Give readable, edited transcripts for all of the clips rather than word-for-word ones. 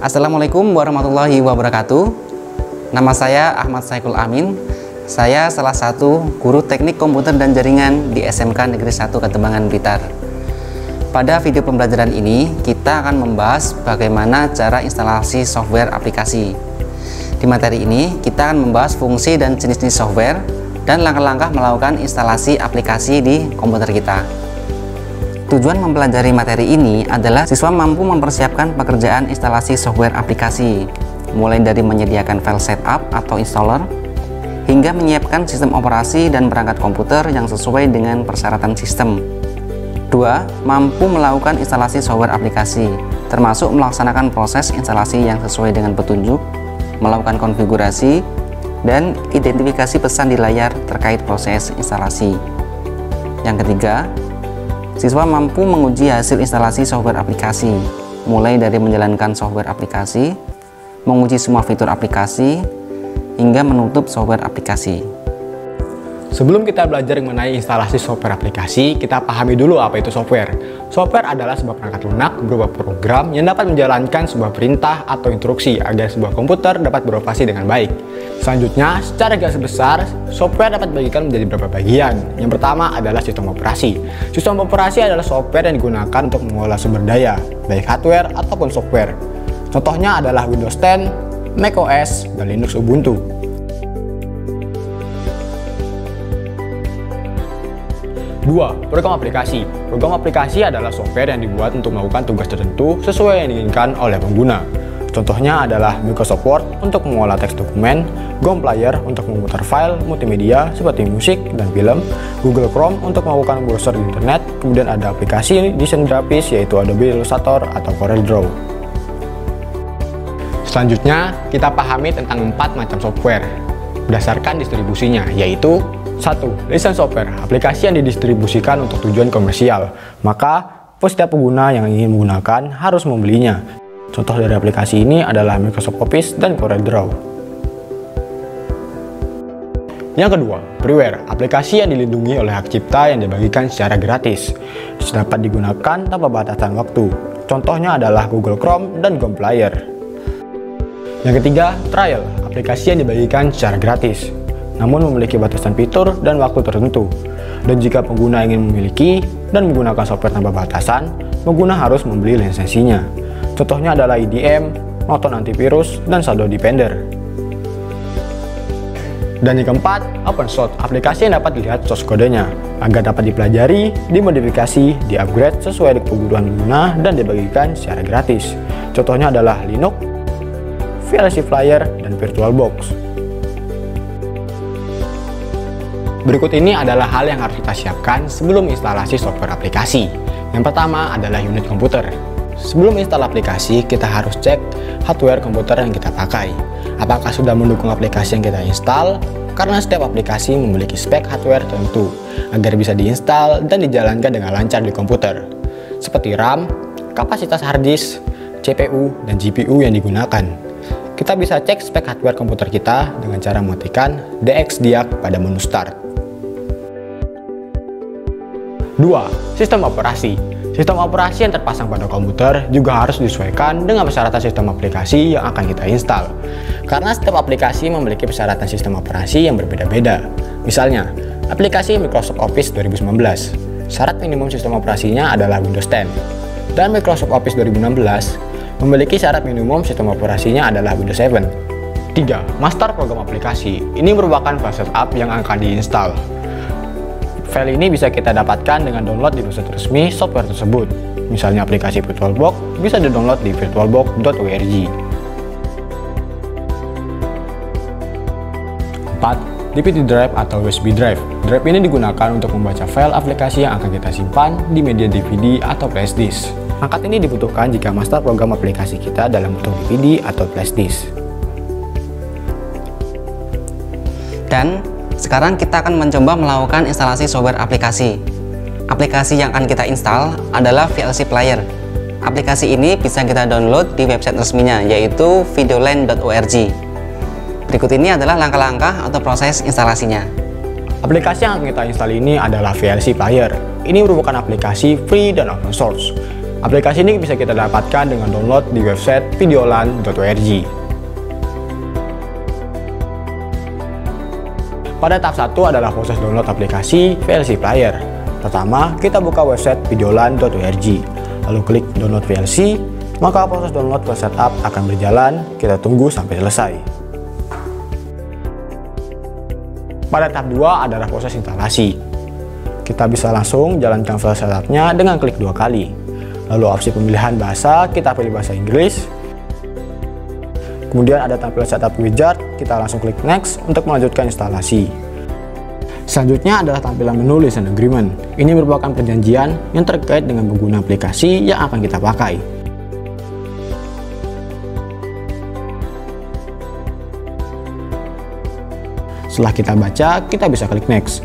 Assalamualaikum warahmatullahi wabarakatuh. Nama saya Ahmad Saikul Amin. Saya salah satu guru teknik komputer dan jaringan di SMK Negeri 1 Katembangan Blitar. Pada video pembelajaran ini, kita akan membahas bagaimana cara instalasi software aplikasi. Di materi ini, kita akan membahas fungsi dan jenis-jenis software dan langkah-langkah melakukan instalasi aplikasi di komputer kita. Tujuan mempelajari materi ini adalah siswa mampu mempersiapkan pekerjaan instalasi software aplikasi, mulai dari menyediakan file setup atau installer, hingga menyiapkan sistem operasi dan perangkat komputer yang sesuai dengan persyaratan sistem. 2. Mampu melakukan instalasi software aplikasi, termasuk melaksanakan proses instalasi yang sesuai dengan petunjuk, melakukan konfigurasi, dan identifikasi pesan di layar terkait proses instalasi. Yang ketiga, siswa mampu menguji hasil instalasi software aplikasi, mulai dari menjalankan software aplikasi, menguji semua fitur aplikasi, hingga menutup software aplikasi. Sebelum kita belajar mengenai instalasi software aplikasi, kita pahami dulu apa itu software. Software adalah sebuah perangkat lunak berupa program yang dapat menjalankan sebuah perintah atau instruksi agar sebuah komputer dapat beroperasi dengan baik. Selanjutnya, secara garis besar, software dapat dibagikan menjadi beberapa bagian. Yang pertama adalah sistem operasi. Sistem operasi adalah software yang digunakan untuk mengolah sumber daya, baik hardware ataupun software. Contohnya adalah Windows 10, macOS, dan Linux Ubuntu. 2. Program aplikasi. Program aplikasi adalah software yang dibuat untuk melakukan tugas tertentu sesuai yang diinginkan oleh pengguna. Contohnya adalah Microsoft Word untuk mengolah teks dokumen, GOM Player untuk memutar file multimedia seperti musik dan film, Google Chrome untuk melakukan browser di internet, kemudian ada aplikasi desain grafis yaitu Adobe Illustrator atau CorelDRAW. Selanjutnya, kita pahami tentang 4 macam software berdasarkan distribusinya, yaitu 1. Lisensi software, aplikasi yang didistribusikan untuk tujuan komersial, maka setiap pengguna yang ingin menggunakan harus membelinya. Contoh dari aplikasi ini adalah Microsoft Office dan CorelDRAW. Yang kedua, freeware, aplikasi yang dilindungi oleh hak cipta yang dibagikan secara gratis, dapat digunakan tanpa batasan waktu. Contohnya adalah Google Chrome dan GOM Player. Yang ketiga, trial, aplikasi yang dibagikan secara gratis, namun memiliki batasan fitur dan waktu tertentu. Dan jika pengguna ingin memiliki dan menggunakan software tanpa batasan, pengguna harus membeli lisensinya. Contohnya adalah IDM, Norton Antivirus, dan Shadow Defender. Dan yang keempat, open source, aplikasi yang dapat dilihat source kodenya, agar dapat dipelajari, dimodifikasi, di-upgrade sesuai dengan kebutuhan pengguna, dan dibagikan secara gratis. Contohnya adalah Linux, VLC Flyer, dan VirtualBox. Berikut ini adalah hal yang harus kita siapkan sebelum instalasi software aplikasi. Yang pertama adalah unit komputer. Sebelum install aplikasi, kita harus cek hardware komputer yang kita pakai. Apakah sudah mendukung aplikasi yang kita install? Karena setiap aplikasi memiliki spek hardware tertentu agar bisa diinstal dan dijalankan dengan lancar di komputer, seperti RAM, kapasitas hard disk, CPU, dan GPU yang digunakan. Kita bisa cek spek hardware komputer kita dengan cara mematikan DXDiag pada menu Start. 2. Sistem operasi. Sistem operasi yang terpasang pada komputer juga harus disesuaikan dengan persyaratan sistem aplikasi yang akan kita install. Karena setiap aplikasi memiliki persyaratan sistem operasi yang berbeda-beda. Misalnya, aplikasi Microsoft Office 2019, syarat minimum sistem operasinya adalah Windows 10. Dan Microsoft Office 2016 memiliki syarat minimum sistem operasinya adalah Windows 7. 3. Master program aplikasi. Ini merupakan file setup yang akan diinstal. File ini bisa kita dapatkan dengan download di website resmi software tersebut. Misalnya aplikasi VirtualBox bisa di-download di virtualbox.org. 4. DVD drive atau USB drive. Drive ini digunakan untuk membaca file aplikasi yang akan kita simpan di media DVD atau flash disk. Perangkat ini dibutuhkan jika master program aplikasi kita dalam bentuk DVD atau flash disk. Dan sekarang kita akan mencoba melakukan instalasi software aplikasi. Aplikasi yang akan kita install adalah VLC Player. Aplikasi ini bisa kita download di website resminya, yaitu videoland.org. Berikut ini adalah langkah-langkah atau proses instalasinya. Aplikasi yang akan kita install ini adalah VLC Player. Ini merupakan aplikasi free dan open source. Aplikasi ini bisa kita dapatkan dengan download di website videolan.org. Pada tahap 1 adalah proses download aplikasi VLC Player. Pertama, kita buka website videolan.org, lalu klik download VLC, maka proses download ke setup akan berjalan, kita tunggu sampai selesai. Pada tahap 2 adalah proses instalasi. Kita bisa langsung jalankan file setupnya dengan klik 2 kali. Lalu opsi pemilihan bahasa, kita pilih bahasa Inggris. Kemudian ada tampilan setup wizard, kita langsung klik next untuk melanjutkan instalasi. Selanjutnya adalah tampilan menu License Agreement. Ini merupakan perjanjian yang terkait dengan pengguna aplikasi yang akan kita pakai. Setelah kita baca, kita bisa klik next.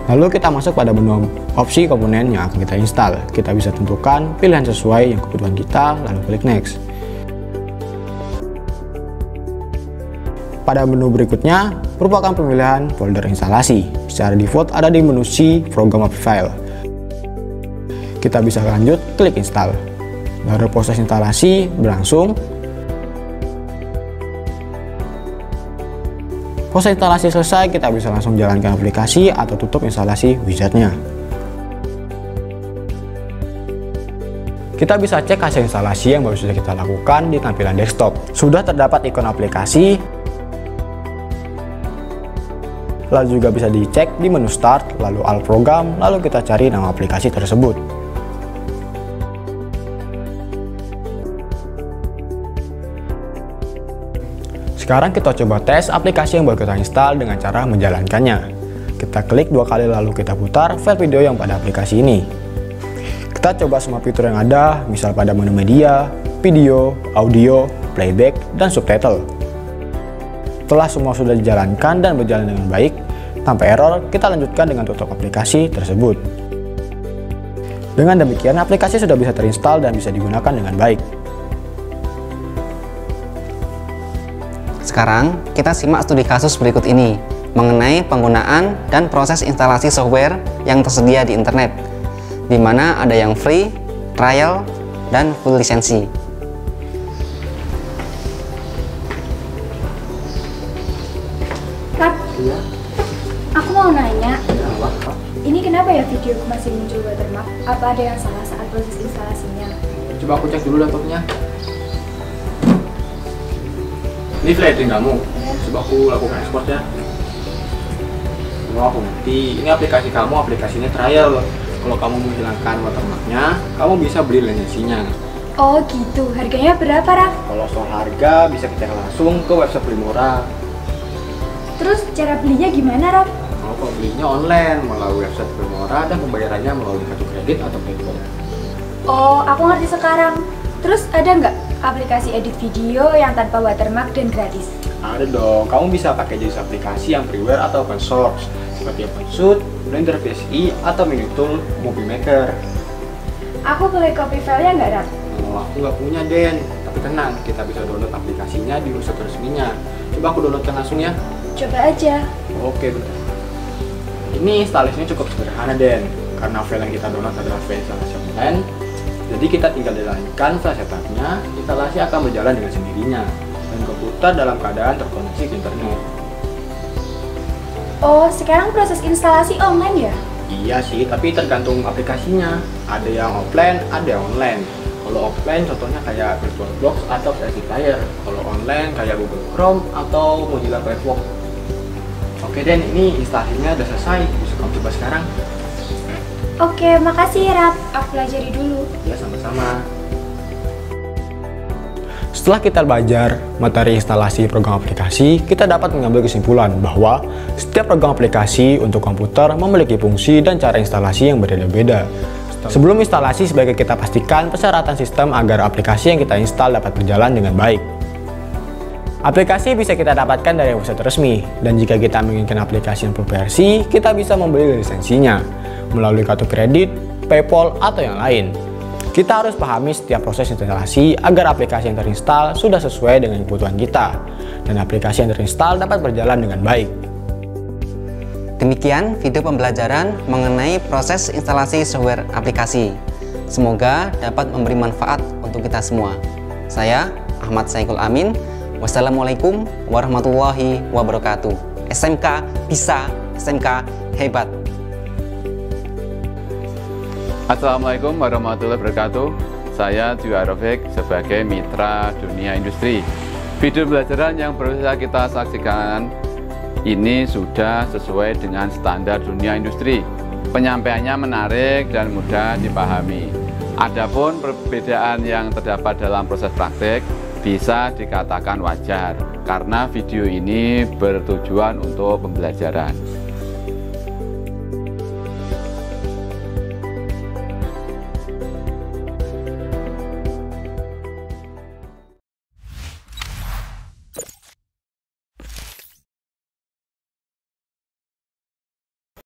Lalu kita masuk pada menu opsi komponen yang akan kita install. Kita bisa tentukan pilihan sesuai yang kebutuhan kita, lalu klik next. Pada menu berikutnya merupakan pemilihan folder instalasi. Secara default ada di menu C Program API File. Kita bisa lanjut klik install. Lalu proses instalasi berlangsung. Proses instalasi selesai, kita bisa langsung jalankan aplikasi atau tutup instalasi wizardnya. Kita bisa cek hasil instalasi yang baru saja kita lakukan di tampilan desktop. Sudah terdapat ikon aplikasi, lalu juga bisa dicek di menu Start, lalu All Program, lalu kita cari nama aplikasi tersebut. Sekarang kita coba tes aplikasi yang baru kita install dengan cara menjalankannya. Kita klik 2 kali lalu kita putar file video yang pada aplikasi ini. Kita coba semua fitur yang ada, misal pada menu media, video, audio, playback, dan subtitle. Setelah semua sudah dijalankan dan berjalan dengan baik, tanpa error, kita lanjutkan dengan tutup aplikasi tersebut. Dengan demikian, aplikasi sudah bisa terinstall dan bisa digunakan dengan baik. Sekarang, kita simak studi kasus berikut ini mengenai penggunaan dan proses instalasi software yang tersedia di internet, di mana ada yang free, trial, dan full lisensi. Kak, aku mau nanya, ini kenapa ya videoku masih muncul watermark? Apa ada yang salah saat proses instalasinya? Coba aku cek dulu laptopnya. Ini file kamu. Coba aku lakukan export ya. Oh, aku ngerti. Ini aplikasi kamu, aplikasinya trial. Kalau kamu menghilangkan watermarknya, kamu bisa beli lisensinya. Oh gitu, harganya berapa, Raf? Kalau soal harga, bisa kita langsung ke website Primora. Terus cara belinya gimana, Raf? Kalau belinya online melalui website Primora dan pembayarannya melalui kartu kredit atau PayPal. Oh, aku ngerti sekarang. Terus ada nggak aplikasi edit video yang tanpa watermark dan gratis? Ada dong, kamu bisa pakai jenis aplikasi yang freeware atau open source seperti OpenShoot, Blender VSI, atau Minitool Movie Maker. Aku boleh copy filenya nggak, Raf? Oh, aku nggak punya, Den. Tapi tenang, kita bisa download aplikasinya di website resminya. Coba aku downloadkan langsung ya. Coba aja. Oke, bentar. Ini instalasinya cukup sederhana, Den. Karena file yang kita download adalah file instalasi online, jadi kita tinggal jalankan file setupnya, instalasi akan berjalan dengan sendirinya, dan komputer dalam keadaan terkoneksi ke internet. Oh, sekarang proses instalasi online ya? Iya sih, tapi tergantung aplikasinya. Ada yang offline, ada yang online. Kalau offline contohnya kayak VirtualBox atau VLC Player. Kalau online kayak Google Chrome atau Mozilla Firefox. Oke, Den, ini instalasinya udah selesai. Bisa kamu coba sekarang. Oke, makasih, Raf. Aku pelajari dulu. Ya, sama-sama. Setelah kita belajar materi instalasi program aplikasi, kita dapat mengambil kesimpulan bahwa setiap program aplikasi untuk komputer memiliki fungsi dan cara instalasi yang berbeda-beda. Sebelum instalasi, sebaiknya kita pastikan persyaratan sistem agar aplikasi yang kita install dapat berjalan dengan baik. Aplikasi bisa kita dapatkan dari website resmi, dan jika kita menginginkan aplikasi yang full versi, kita bisa membeli lisensinya melalui kartu kredit, PayPal, atau yang lain. Kita harus pahami setiap proses instalasi agar aplikasi yang terinstall sudah sesuai dengan kebutuhan kita, dan aplikasi yang terinstall dapat berjalan dengan baik. Demikian video pembelajaran mengenai proses instalasi software aplikasi. Semoga dapat memberi manfaat untuk kita semua. Saya Ahmad Saikul Amin. Wassalamualaikum warahmatullahi wabarakatuh. SMK bisa, SMK hebat. Assalamualaikum warahmatullahi wabarakatuh. Saya Dwi Arofik sebagai mitra dunia industri. Video pembelajaran yang baru saja kita saksikan ini sudah sesuai dengan standar dunia industri. Penyampaiannya menarik dan mudah dipahami. Adapun perbedaan yang terdapat dalam proses praktik bisa dikatakan wajar karena video ini bertujuan untuk pembelajaran.